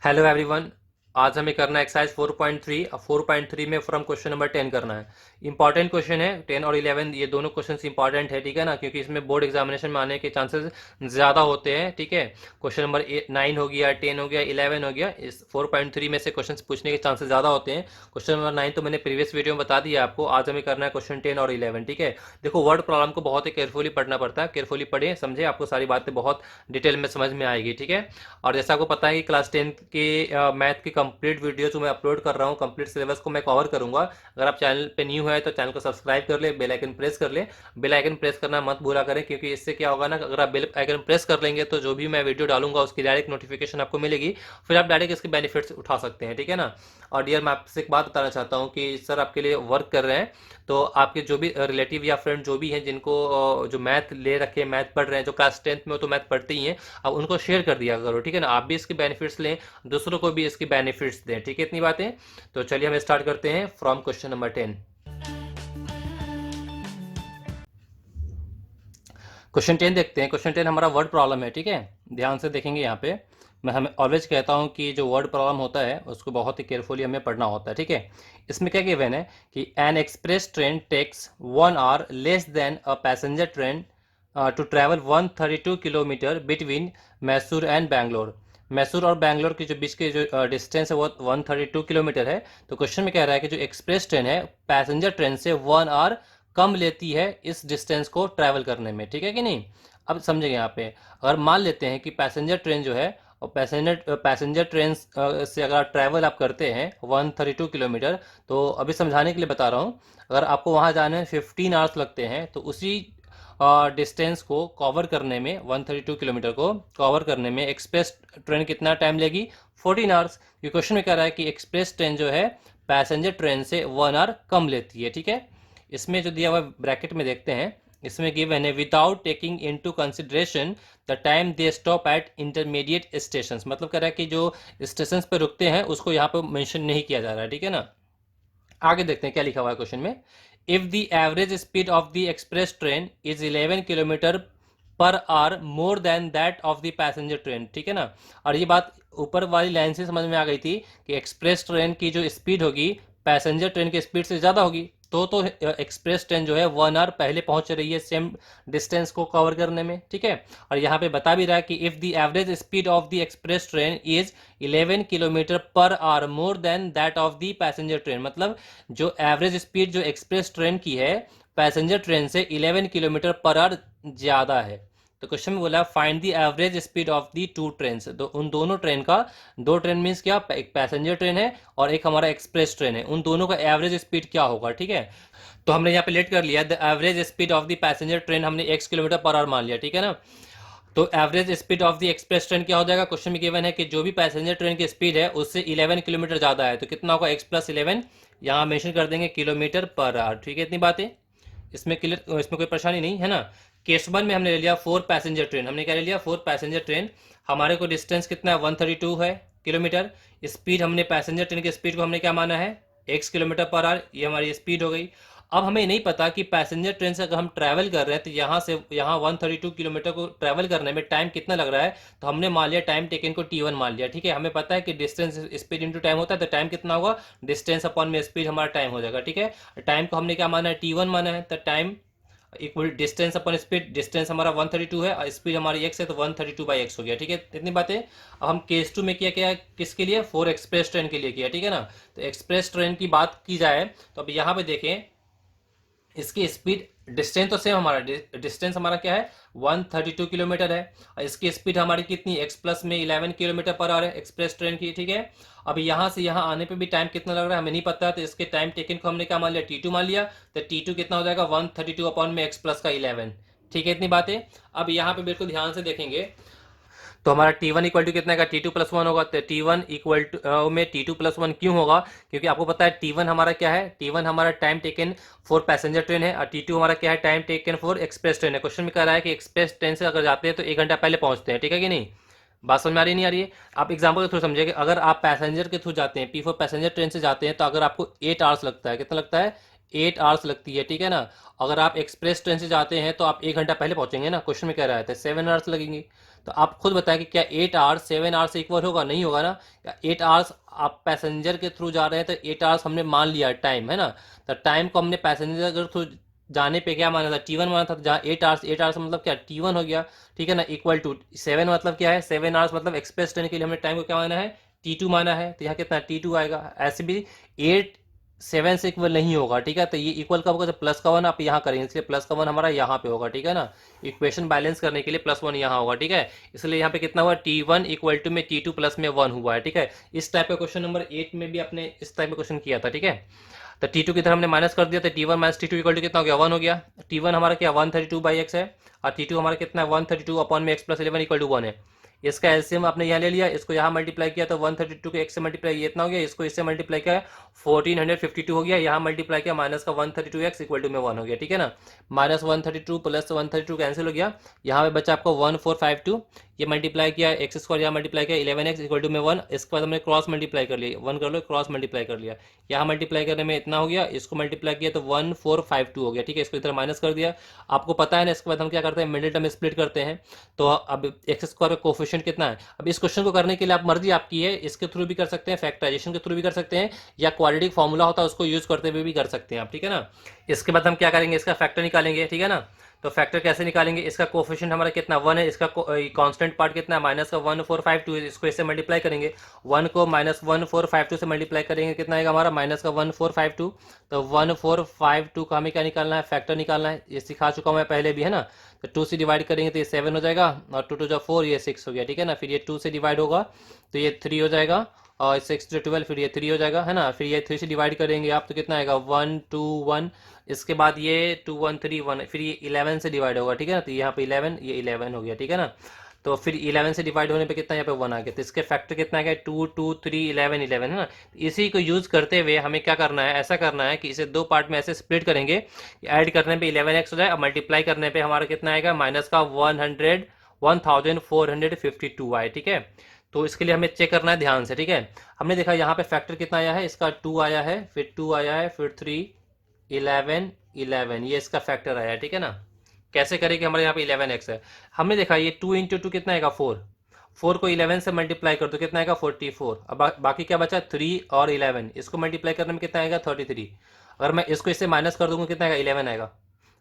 Hello everyone. आज हमें करना है एक्सरसाइज 4.3 और 4.3 में फ्रॉम क्वेश्चन नंबर 10 करना है। इंपॉर्टेंट क्वेश्चन है 10 और 11, ये दोनों क्वेश्चंस इंपॉर्टेंट है, ठीक है ना, क्योंकि इसमें बोर्ड एग्जामिनेशन में आने के चांसेस ज़्यादा होते हैं, ठीक है। क्वेश्चन नंबर 9 हो गया, 10 हो गया, 11 हो गया, इस 4.3 में से क्वेश्चन पूछने के चांसेस ज़्यादा होते हैं। क्वेश्चन नंबर 9 तो मैंने प्रीवियस वीडियो में बता दिया आपको। आज हमें करना है क्वेश्चन 10 और 11, ठीक है। देखो, वर्ड प्रॉब्लम को बहुत ही केयरफुली पढ़ना पड़ता है, केयरफुली पढ़े समझे, आपको सारी बातें बहुत डिटेल में समझ में आएगी, ठीक है। और जैसा आपको पता है कि क्लास 10 के मैथ की कंप्लीट वीडियो जो मैं अपलोड कर रहा हूँ, कंप्लीट सिलेबस को मैं कवर करूंगा। अगर आप चैनल पे न्यू है तो चैनल को सब्सक्राइब कर ले, बेल आइकन प्रेस कर ले। बेल आइकन प्रेस करना मत भूला करें, क्योंकि इससे क्या होगा ना, अगर आप बेल आइकन प्रेस कर लेंगे तो जो भी मैं वीडियो डालूंगा उसकी डायरेक्ट नोटिफिकेशन आपको मिलेगी, फिर आप डायरेक्ट इसके बेनिफिट्स उठा सकते हैं, ठीक है ना। और डियर, मैं आपसे एक बात बताना चाहता हूँ कि सर आपके लिए वर्क कर रहे हैं, तो आपके जो भी रिलेटिव या फ्रेंड जो भी हैं जिनको जो मैथ ले रखे, मैथ पढ़ रहे हैं, जो क्लास 10th में हो तो मैथ पढ़ते ही हैं, अब उनको शेयर कर दिया करो, ठीक है ना। आप भी इसके बेनिफिट्स लें, दूसरों को भी इसके बेनिफिट्स दें, ठीक है। इतनी बातें तो चलिए हम स्टार्ट करते हैं फ्रॉम क्वेश्चन नंबर 10। क्वेश्चन 10 देखते हैं। क्वेश्चन 10 हमारा वर्ड प्रॉब्लम है, ठीक है। ध्यान से देखेंगे यहाँ पे। मैं हमें ऑलवेज कहता हूँ कि जो वर्ड प्रॉब्लम होता है उसको बहुत ही केयरफुली हमें पढ़ना होता है, ठीक है। इसमें क्या गिवन है कि an express train takes 1 hour less than a passenger train to travel 132 kilometre between Mysore and Bangalore. Mysore और बैंगलोर के जो बीच के जो डिस्टेंस है वो 132 किलोमीटर है। तो क्वेश्चन में कह रहा है कि जो एक्सप्रेस ट्रेन है पैसेंजर ट्रेन से 1 आवर कम लेती है इस डिस्टेंस को ट्रैवल करने में, ठीक है कि नहीं। अब समझेंगे यहाँ पे, अगर मान लेते हैं कि पैसेंजर ट्रेन जो है, और पैसेंजर ट्रेन से अगर आप ट्रैवल आप करते हैं 132 किलोमीटर, तो अभी समझाने के लिए बता रहा हूँ। अगर आपको वहाँ जाने में 15 आवर्स लगते हैं, तो उसी डिस्टेंस को कवर करने में, 132 किलोमीटर को कवर करने में एक्सप्रेस ट्रेन कितना टाइम लेगी? 14 आवर्स। ये क्वेश्चन में कह रहा है कि एक्सप्रेस ट्रेन जो है पैसेंजर ट्रेन से 1 आवर कम लेती है, ठीक है। इसमें जो दिया हुआ ब्रैकेट में देखते हैं, इसमें गिवन है without taking into consideration the time they stop at intermediate station. मतलब कह रहा है कि जो स्टेशन पे रुकते हैं उसको यहाँ पे मेंशन नहीं किया जा रहा है, ठीक है ना। आगे देखते हैं क्या लिखा हुआ है क्वेश्चन में। If the average speed of the express train is 11 kilometre per our more than that of the passenger train, ठीक है ना। और ये बात ऊपर वाली लाइन से समझ में आ गई थी कि एक्सप्रेस ट्रेन की जो स्पीड होगी पैसेंजर ट्रेन की स्पीड से ज़्यादा होगी, तो एक्सप्रेस ट्रेन जो है 1 आवर पहले पहुंच रही है सेम डिस्टेंस को कवर करने में, ठीक है। और यहाँ पे बता भी रहा है कि if the average speed of the express train is 11 kilometre per our more than that of the passenger train, मतलब जो एवरेज स्पीड जो एक्सप्रेस ट्रेन की है पैसेंजर ट्रेन से 11 किलोमीटर पर आवर ज़्यादा है। तो क्वेश्चन में बोला find the average speed of the two train, तो उन दोनों ट्रेन का, दो ट्रेन मीन्स क्या, एक पैसेंजर ट्रेन है और एक हमारा एक्सप्रेस ट्रेन है, उन दोनों का एवरेज स्पीड क्या होगा, ठीक है। तो हमने यहाँ पे लेट कर लिया, the average speed of the passenger train हमने x किलोमीटर पर आवर मान लिया, ठीक है ना। तो average speed of the express train क्या हो जाएगा? क्वेश्चन में गिवन है कि जो भी पैसेंजर ट्रेन की स्पीड है उससे 11 किलोमीटर ज़्यादा है, तो कितना होगा? x प्लस 11, यहाँ मेंशन कर देंगे किलोमीटर पर आवर, ठीक है। इतनी बातें इसमें क्लियर, इसमें कोई परेशानी नहीं है ना। केस वन में हमने ले लिया 4 पैसेंजर ट्रेन, हमने क्या ले लिया? 4 पैसेंजर ट्रेन। हमारे को डिस्टेंस कितना है? 132 है किलोमीटर। स्पीड हमने पैसेंजर ट्रेन की स्पीड को हमने क्या माना है? x किलोमीटर पर आवर, ये हमारी स्पीड हो गई। अब हमें नहीं पता कि पैसेंजर ट्रेन से अगर हम ट्रैवल कर रहे हैं तो यहाँ से यहाँ 132 किलोमीटर को ट्रैवल करने में टाइम कितना लग रहा है, तो हमने मान लिया टाइम टेकन को t1 मान लिया, ठीक है। हमें पता है कि डिस्टेंस स्पीड इंटू टाइम होता है, तो टाइम कितना होगा? डिस्टेंस अपॉन में स्पीड हमारा टाइम हो जाएगा, ठीक है। टाइम को हमने क्या माना है? t1 माना है, तो टाइम इक्वल डिस्टेंस अपन स्पीड, डिस्टेंस हमारा 132 है और स्पीड हमारी x है, तो 132/x हो गया, ठीक है। इतनी बातें। अब हम केस टू में किया क्या, किसके लिए? 4 एक्सप्रेस ट्रेन के लिए किया, ठीक है ना। तो एक्सप्रेस ट्रेन की बात की जाए तो अब यहाँ पे देखें, इसकी स्पीड, डिस्टेंस तो सेम हमारा, डिस्टेंस हमारा क्या है? 132 किलोमीटर है, और इसकी स्पीड हमारी कितनी? x प्लस में 11 किलोमीटर पर आवर है एक्सप्रेस ट्रेन की, ठीक है। अब यहाँ से यहाँ आने पे भी टाइम कितना लग रहा है हमें नहीं पता, तो इसके टाइम टेकन को हमने क्या मान लिया? t2 मान लिया, तो t2 कितना हो जाएगा? 132 अपॉन में x प्लस का 11, ठीक है। इतनी बातें। अब यहाँ पे बिल्कुल ध्यान से देखेंगे तो हमारा T1 इक्वल टू कितना का? T2 प्लस 1 होगा। तो T1 इक्वल टू में T2 प्लस 1 क्यों होगा? क्योंकि आपको पता है T1 हमारा क्या है? T1 हमारा time taken for passenger train है, और T2 हमारा क्या है? Time taken for express train है। क्वेश्चन में कह रहा है कि एक्सप्रेस ट्रेन से अगर जाते हैं तो 1 घंटा पहले पहुंचते हैं, ठीक है कि नहीं। बात समझ में आ रही नहीं आ रही है? आप एग्जाम्पल के थ्रू समझिए, अगर आप पैसेंजर के थ्रू जाते हैं, P4 पैसेंजर ट्रेन से जाते हैं, तो अगर आपको 8 आवर्स लगता है, कितना लगता है? 8 आवर्स लगती है, ठीक है ना। अगर आप एक्सप्रेस ट्रेन से जाते हैं तो आप 1 घंटा पहले पहुंचेंगे ना, क्वेश्चन में कह रहा है तो 7 आवर्स लगेंगी। तो आप खुद बताएं कि क्या 8 आवर्स 7 आवर्स से इक्वल होगा? नहीं होगा ना। क्या 8 आवर्स आप पैसेंजर के थ्रू जा रहे हैं तो 8 आवर्स हमने मान लिया टाइम, है ना। तो टाइम को हमने पैसेंजर के थ्रू जाने पे क्या माना था? T1 माना था। तो जहाँ 8 आवर्स मतलब क्या? T1 हो गया, ठीक है ना, इक्वल टू 7 मतलब क्या है? 7 आवर्स मतलब एक्सप्रेस ट्रेन के लिए हमने टाइम को क्या माना है? T2 माना है। तो यहाँ कितना T2 आएगा। ऐसे भी 8 7 से इक्वल नहीं होगा, ठीक है। तो ये इक्वल कब होगा? जब प्लस का 1 आप यहाँ करेंगे, इसलिए प्लस का 1 हमारा यहाँ पे होगा, ठीक है ना। इक्वेशन बैलेंस करने के लिए +1 यहाँ होगा, ठीक है। इसलिए यहाँ पे कितना हुआ? T1 इक्वल टू में T2 प्लस में 1 हुआ है, ठीक है। इस टाइप का क्वेश्चन नंबर 8 में भी आपने इस टाइप का क्वेश्चन किया था, ठीक है। तो T2 की तरह हमने माइनस कर दिया, तो T1 minus T2 equal to कितना हो गया? 1 हो गया। T1 हमारा क्या? 132/x है, और T2 हमारा कितना है? 132 अपॉन में x प्लस 11 इक्वल टू 1 है। इसका एलसीएम आपने यहाँ ले लिया, इसको यहाँ मल्टीप्लाई किया तो 132 को x से मल्टीप्लाई ये इतना हो गया, इसको इससे मल्टीप्लाई किया 1452 हो गया, यहाँ मल्टीप्लाई किया माइनस का 132x इक्वल टू में 1 हो गया, ठीक है ना। माइनस 132 प्लस 132 कैंसिल हो गया, यहाँ पे बचा आपको 1452, ये मल्टीप्लाई किया एक्स स्क्वायर, यहाँ मल्टीप्लाई किया 11x इक्वल टू में 1, इसके बाद हमने क्रॉस मल्टीप्लाई कर लिया, 1 कर लो, क्रॉस मल्टीप्लाई कर लिया, यहाँ मल्टीप्लाई करने में इतना हो गया, इसको मल्टीप्लाई किया तो 1452 हो गया, ठीक है। इसको इधर माइनस कर दिया। आपको पता है ना, इसके बाद हम क्या करते हैं? मिडिल टर्म स्प्लिट करते हैं। तो अब एक्स स्क्वायर का कोफिशिएंट कितना है? अब इस क्वेश्चन को करने के लिए आप मर्जी आपकी है, इसके थ्रू भी कर सकते हैं, फैक्टराइजेशन के थ्रू भी कर सकते हैं, या क्वाड्रेटिक फॉर्मूला होता है उसको यूज करते हुए भी कर सकते हैं आप, ठीक है ना। इसके बाद हम क्या करेंगे? इसका फैक्टर निकालेंगे, ठीक है ना। तो फैक्टर कैसे निकालेंगे? इसका कोफिशिएंट हमारा कितना? 1 है, इसका कांस्टेंट पार्ट कितना है? माइनस का 1452, इसको इससे मल्टीप्लाई करेंगे, 1 को माइनस 1452 से मल्टीप्लाई करेंगे, कितना आएगा हमारा? माइनस का 1452। तो 1452 का हमें क्या निकालना है? फैक्टर निकालना है, ये सिखा चुका हूँ मैं पहले भी, है ना। तो 2 से डिवाइड करेंगे तो ये 7 हो जाएगा, और 2 2 4, ये 6 हो गया, ठीक है ना। फिर ये 2 से डिवाइड होगा तो ये 3 हो जाएगा, और 6 to 12, फिर ये 3 हो जाएगा, है ना। फिर ये 3 से डिवाइड करेंगे आप तो कितना आएगा? 1 2 1, इसके बाद ये 2 1 3 1, फिर ये 11 से डिवाइड होगा, ठीक है ना। तो यहाँ पे 11, ये 11 हो गया, ठीक है ना। तो फिर 11 से डिवाइड होने पे कितना? यहाँ पे 1 आ गया, तो इसके फैक्टर कितना आ गया? 2 2 3 11 11, है ना। इसी को यूज करते हुए हमें क्या करना है? ऐसा करना है कि इसे दो पार्ट में ऐसे स्प्लिट करेंगे, ऐड करने पे 11x हो जाए, और मल्टीप्लाई करने पे हमारा कितना आएगा? माइनस का 1452 आए, ठीक है। तो इसके लिए हमें चेक करना है ध्यान से, ठीक है। हमने देखा यहाँ पे फैक्टर कितना आया है? इसका 2 आया है, फिर 2 आया है, फिर 3 11 11, ये इसका फैक्टर आया है, ठीक है ना। कैसे करेंगे? हमारे यहाँ पे 11x है, हमने देखा ये 2 इंटू 2 कितना आएगा? 4, 4 को 11 से मल्टीप्लाई कर दो, कितना आएगा? 44। अब बाकी क्या बचा? 3 और 11, इसको मल्टीप्लाई करने में कितना आएगा? 33। अगर मैं इसको इससे माइनस कर दूंगा, कितना आएगा? 11 आएगा।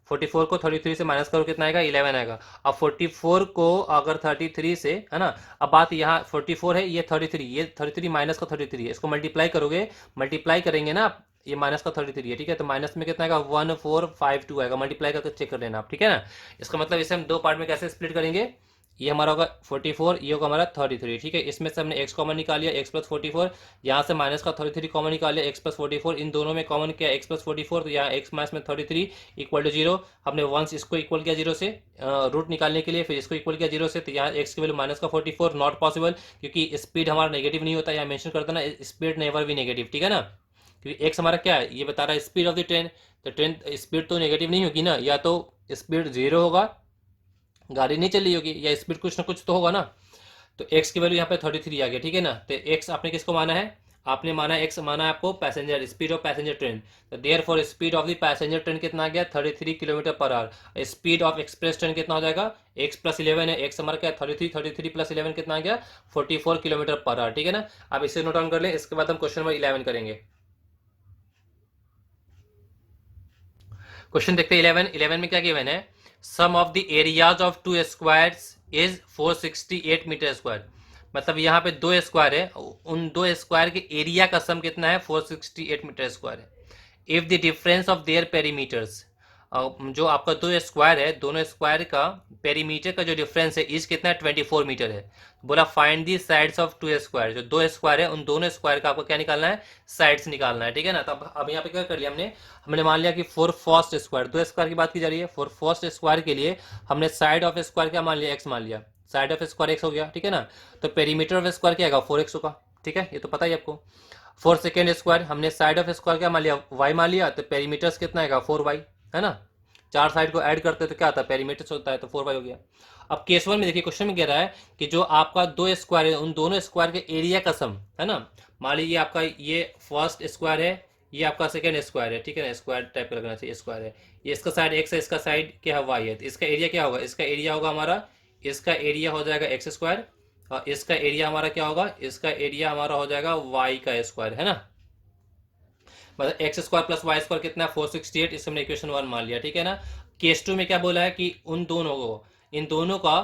44 को 33 से माइनस करो, कितना आएगा? 11 आएगा। अब 44 को अगर 33 से, है ना, अब बात यहाँ 44 है, ये 33, ये 33 माइनस का 33 है, इसको मल्टीप्लाई करोगे, मल्टीप्लाई करेंगे ना आप, ये माइनस का 33 है, ठीक है। तो माइनस में कितना आएगा? 1452 आएगा, मल्टीप्लाई करके चेक कर लेना आप, ठीक है ना। इसका मतलब इसे हम दो पार्ट में कैसे स्प्लिट करेंगे? ये हमारा होगा 44, ये होगा हमारा 33, ठीक है। इसमें से हमने x कॉमन निकाल लिया, x प्लस 44, यहाँ से माइनस का 33 कॉमन निकाल लिया, x प्लस 44, इन दोनों में कॉमन किया x प्लस 44, तो यहाँ x माइनस में 33 इक्वल टू 0। हमने वंस इसको इक्वल किया 0 से रूट निकालने के लिए, फिर इसको इक्वल किया 0 से, तो यहाँ x की वैल्यू माइनस का 44 नॉट पॉसिबल, क्योंकि स्पीड हमारा नेगेटिव नहीं होता, यहाँ मेंशन कर देना स्पीड नेवर भी नेगेटिव, ठीक है ना। क्योंकि x हमारा क्या है? ये बता रहा है स्पीड ऑफ द ट्रेन, तो ट्रेन स्पीड तो नेगेटिव नहीं होगी ना, या तो स्पीड 0 होगा, गाड़ी नहीं चल रही होगी, या स्पीड कुछ ना कुछ तो होगा ना। तो x की वैल्यू यहाँ पे 33 आ गया, ठीक है ना। तो x आपने किसको माना है? आपने माना x माना है आपको passenger, speed of passenger train. तो therefore speed of the passenger train कितना आ गया? 33 kilometre per hour. Speed of express train कितना हो जाएगा? x प्लस 11 है, x हमारा क्या है? 33 प्लस 11 कितना आ गया? 44 किलोमीटर पर आवर, ठीक है ना। अब इसे नोट डाउन कर लें, इसके बाद हम क्वेश्चन नंबर 11 करेंगे। क्वेश्चन देखते हैं 11 में क्या गिवन है? Sum of the areas of two squares is 468 metre square. मतलब यहाँ पे दो स्क्वायर है, उन दो स्क्वायर के एरिया का सम कितना है? 468 मीटर स्क्वायर है। If the difference of their perimeters, जो आपका दो स्क्वायर है, दोनों स्क्वायर का पेरीमीटर का जो डिफरेंस है इज कितना है? 24 मीटर है। बोला find the sides of two square, जो दो स्क्वायर है उन दोनों स्क्वायर का आपको क्या निकालना है? साइड्स निकालना है, ठीक है ना। तो अब यहाँ पे क्या कर लिया हमने? हमने मान लिया कि फॉर फर्स्ट स्क्वायर, दो स्क्वायर की बात की जा रही है, फॉर फर्स्ट स्क्वायर के लिए हमने साइड ऑफ स्क्वायर क्या मान लिया? एक्स मान लिया, साइड ऑफ स्क्वायर एक्स हो गया, ठीक है ना। तो पेरीमीटर ऑफ स्क्वायर क्या आएगा? 4x होगा, ठीक है, ये तो पता ही आपको। फॉर सेकेंड स्क्वायर हमने साइड ऑफ स्क्वायर क्या मान लिया? वाई मान लिया, तो पेरीमीटर्स कितना आएगा? 4y, है ना। चार साइड को ऐड करते तो क्या आता है? पेरीमीटर्स होता है, तो 4y हो गया। अब केस 1 में देखिए, क्वेश्चन में कह रहा है कि जो आपका दो स्क्वायर है उन दोनों स्क्वायर के एरिया का सम, है ना। मान लीजिए आपका ये फर्स्ट स्क्वायर है, ये आपका सेकेंड स्क्वायर है, ठीक है ना, स्क्वायर टाइप का लगना चाहिए, स्क्वायर है, ये इसका साइड एक्स है, इसका साइड क्या है? वाई है। तो इसका एरिया क्या होगा? इसका एरिया होगा हमारा इसका एरिया हो जाएगा एक्स स्क्वायर और इसका एरिया हमारा क्या होगा, इसका एरिया हमारा हो जाएगा वाई का स्क्वायर, है ना। मतलब x square plus y square कितना है 468, इसे हमने इक्वेशन 1 मान लिया, ठीक है ना। केस 2 में क्या बोला है कि उन दोनों को, इन दोनों का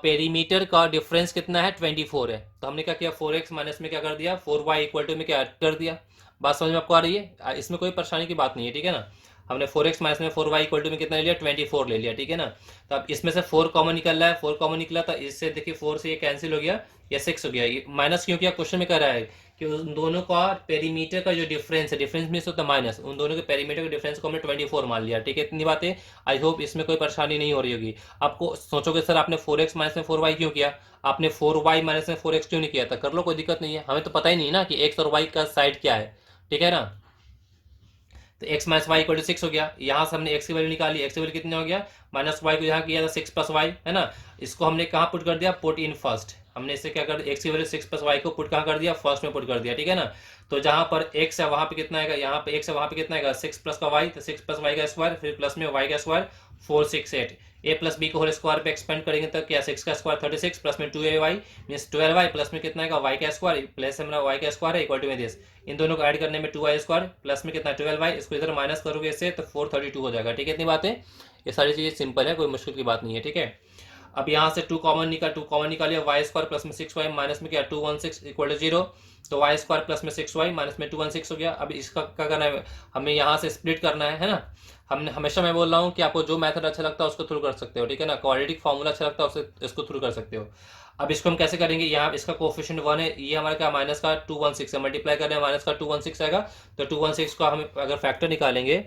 पेरीमीटर का डिफरेंस कितना है 24 है। तो हमने क्या किया 4x माइनस में क्या कर दिया 4y इक्वल टू में क्या कर दिया। बात समझ में आपको आ रही है, इसमें कोई परेशानी की बात नहीं है, ठीक है ना। हमने 4x माइनस में 4y इक्वल टू में कितना ले लिया 24 ले लिया, ठीक है ना। तो अब इसमें से 4 कॉमन निकल रहा है, 4 कॉमन निकला तो इससे देखिए 4 से ये कैंसिल हो गया, ये 6 हो गया। ये माइनस क्यों किया, क्वेश्चन में कह रहा है कि उन दोनों का पेरीमीटर का जो डिफरेंस है, डिफरेंस मीन्स होता है माइनस, उन दोनों के पेरीमीटर के डिफरेंस को हमने 24 मान लिया, ठीक है। इतनी बातें, आई होप इसमें कोई परेशानी नहीं हो रही होगी। आपको सोचोगे सर आपने 4x माइनस में 4y क्यों किया, आपने 4y माइनस में 4x क्यों नहीं किया था, कर लो कोई दिक्कत नहीं है, हमें तो पता ही नहीं ना कि x और y का साइड क्या है, ठीक है ना। तो x minus y equal to 6 हो गया। यहाँ से हमने x की वैल्यू निकाली, x की वैल्यू कितनी हो गया, माइनस वाई को यहाँ किया था 6 प्लस वाई, है ना। इसको हमने कहाँ पुट कर दिया, पुट इन फर्स्ट। हमने इससे क्या कर दिया, x की वैल्यू 6 प्लस वाई को पुट कहाँ कर दिया, फर्स्ट में पुट कर दिया, ठीक है ना। तो जहाँ पर x है वहाँ पे कितना आएगा, यहाँ पे x है वहाँ पे कितना आएगा 6 प्लस का y, तो 6 प्लस वाई का स्क्वायर, फिर प्लस में y का स्क्वायर 468। ए प्लस बी को होल स्क्वायर पे एक्सपेंड करेंगे तो क्या 6 का स्क्वायर 36 प्लस में 2ay मींस 12y प्लस में कितना आएगा y का स्क्वायर प्लस में y का स्क्वायर है इक्वल टू में दिस। इन दोनों को ऐड करने में 2y स्क्वायर प्लस में कितना 12y, इसको इधर माइनस करोगे इससे तो 432 हो जाएगा, ठीक है। इतनी बातें, ये सारी चीजें सिंपल है, कोई मुश्किल की बात नहीं है, ठीक है। अब यहाँ से 2 कॉमन निकालिए, वाई स्क्वायर प्लस में 6y माइनस में क्या 216 इक्वल टू 0, तो वाई स्क्वायर प्लस में 6y माइनस में 216 हो गया। अब इसका क्या करना है, हमें यहाँ से स्प्लिट करना है ना। हमने हमेशा मैं बोल रहा हूँ कि आपको जो मेथड अच्छा लगता है उसको थ्रू कर सकते हो, ठीक है ना। क्वाड्रेटिक फार्मूला अच्छा लगता है उससे इसको थ्रू कर सकते हो। अब इसको हम कैसे करेंगे, यहाँ इसका कोफिशिएंट 1 है, ये हमारा क्या माइनस का 216 है, मल्टीप्लाई कर रहे हैं माइनस का 216 आएगा, तो 216 का हम अगर फैक्टर निकालेंगे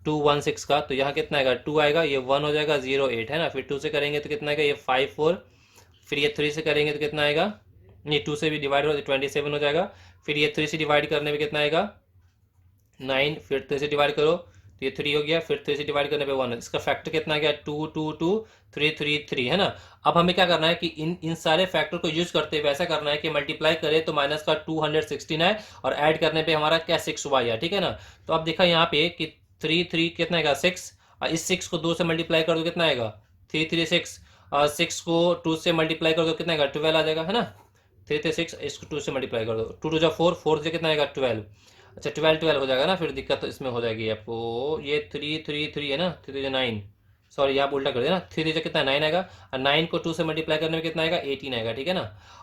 216 का, तो यहाँ कितना आएगा 2 आएगा, ये 1 हो जाएगा 0 8 है ना। फिर 2 से करेंगे तो कितना आएगा, ये 5 4, फिर ये 3 से करेंगे तो कितना आएगा, ये 2 से भी डिवाइड हो 27 हो जाएगा। फिर ये 3 से डिवाइड करने में कितना आएगा 9, फिर 3 से डिवाइड करो तो ये 3 हो गया, फिर 3 से डिवाइड करने पे 1, इसका फैक्टर कितना आ गया 2 2 2 3 3 3, है ना। अब हमें क्या करना है कि इन सारे फैक्टर को यूज करते हुए ऐसा करना है कि मल्टीप्लाई करें तो माइनस का 216 है और ऐड करने पे हमारा क्या 6y है, ठीक है ना। तो अब देखा यहाँ पे कि 3 3 कितना आएगा 6, और इस 6 को 2 से मल्टीप्लाई कर दो कितना आएगा 3 3 6, और 6 को 2 से मल्टीप्लाई कर दो कितना आएगा 12 आ जाएगा, है ना। 3 3 6, इसको 2 से मल्टीप्लाई कर दो, 2 2 4 4 से कितना आएगा 12, अच्छा 12 हो जाएगा ना। फिर दिक्कत तो इसमें हो जाएगी आपको, ये 3 3 3 है ना, 3 9, सॉरी यहाँ उल्टा कर दिया ना, 3 से कितना 9 आएगा, और 9 को 2 से मल्टीप्लाई करने में कितना आएगा 18 आएगा, ठीक है ना।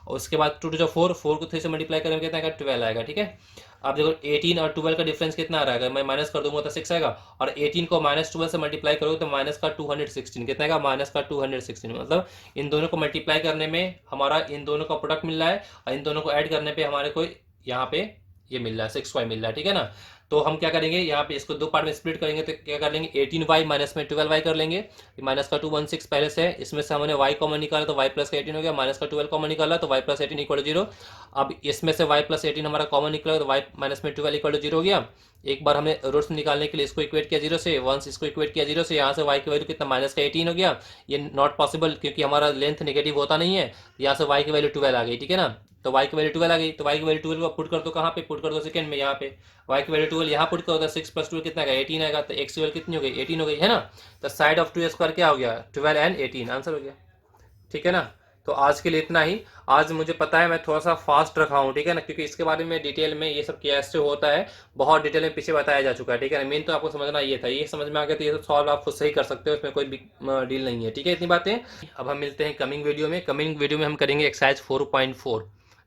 और उसके बाद 2 2 4 4 को 3 से मल्टीप्लाई करने में कितना आएगा 12 आएगा, ठीक है। अब देखो 18 और 12 का डिफरेंस कितना आ रहा है, मैं माइनस कर दूंगा तो 6 आएगा, और 18 को माइनस 12 से मल्टीप्लाई करोगे तो माइनस का 216 कितना आएगा, माइनस का 216। मतलब इन दोनों को मल्टीप्लाई करने में हमारा इन दोनों का प्रोडक्ट मिल रहा है, और इन दोनों को ऐड करने पे हमारे को यहाँ पे ये मिल रहा है 6y मिल रहा है, ठीक है ना। तो हम क्या करेंगे, यहाँ पे इसको दो पार्ट में स्प्लिट करेंगे तो क्या कर लेंगे 18y माइनस में 12y कर लेंगे, माइनस का 216 पहले से है, इसमें से हमने y कॉमन निकाला तो y प्लस का 18 हो गया, माइनस का 12 कॉमन निकाला तो y प्लस 18 इक्वल टू 0। अब इसमें से y प्लस 18 हमारा कॉमन निकला तो y माइनस में 12 इक्वल टू 0 हो गया। एक बार हमने रूट्स निकालने के लिए इसको इक्वेट किया 0 से, वंस इसको इक्वेट किया 0 से, यहाँ से y की वैल्यू कितना माइनस का 18 हो गया, ये नॉट पॉसिबल क्योंकि हमारा लेंथ नेगेटिव होता नहीं है, यहाँ से y की वैल्यू 12 आ गई, ठीक है ना। तो y की वैल्यू 12 आ गई, तो y की वैल्यू 12 को पुट कर दो, कहाँ पे पुट कर दो सेकंड में, यहाँ पे y की वैल्यू 12 यहाँ पुट कर दो, 6 प्लस 2 कितना आएगा 18 आएगा, तो x की वैल्यू कितनी हो गई 18 हो गई, है ना। तो साइड ऑफ 2 स्क्वायर क्या हो गया 12 एंड 18, आंसर हो गया, ठीक है ना। तो आज के लिए इतना ही। आज मुझे पता है मैं थोड़ा सा फास्ट रखा हूँ, ठीक है ना, क्योंकि इसके बारे में डिटेल में ये सब कैसे होता है बहुत डिटेल में पीछे बताया जा चुका है, ठीक है ना। मेन तो आपको समझना ये था, ये समझ में आ गया तो ये सब सॉल्व आप खुद से ही कर सकते हो, इसमें कोई बिग डील नहीं है, ठीक है। इतनी बातें, अब हम मिलते हैं कमिंग वीडियो में। कमिंग वीडियो में हम करेंगे एक्सरसाइज 4.4,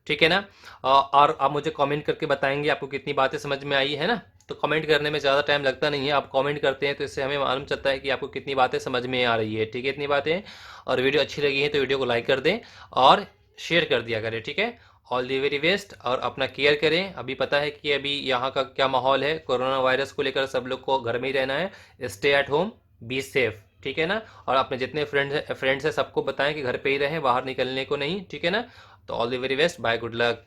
ठीक है ना। और आप मुझे कमेंट करके बताएंगे आपको कितनी बातें समझ में आई है ना। तो कमेंट करने में ज़्यादा टाइम लगता नहीं है, आप कमेंट करते हैं तो इससे हमें मालूम चलता है कि आपको कितनी बातें समझ में आ रही है, ठीक है। इतनी बातें, और वीडियो अच्छी लगी है तो वीडियो को लाइक कर दें और शेयर कर दिया करें, ठीक है। ऑल दी वेरी बेस्ट, और अपना केयर करें। अभी पता है कि अभी यहाँ का क्या माहौल है, कोरोना वायरस को लेकर सब लोग को घर में ही रहना है, stay at home, be safe, ठीक है ना। और अपने जितने फ्रेंड्स हैं सबको बताएं कि घर पे ही रहें, बाहर निकलने को नहीं, ठीक है ना। तो all the very best, bye, good luck.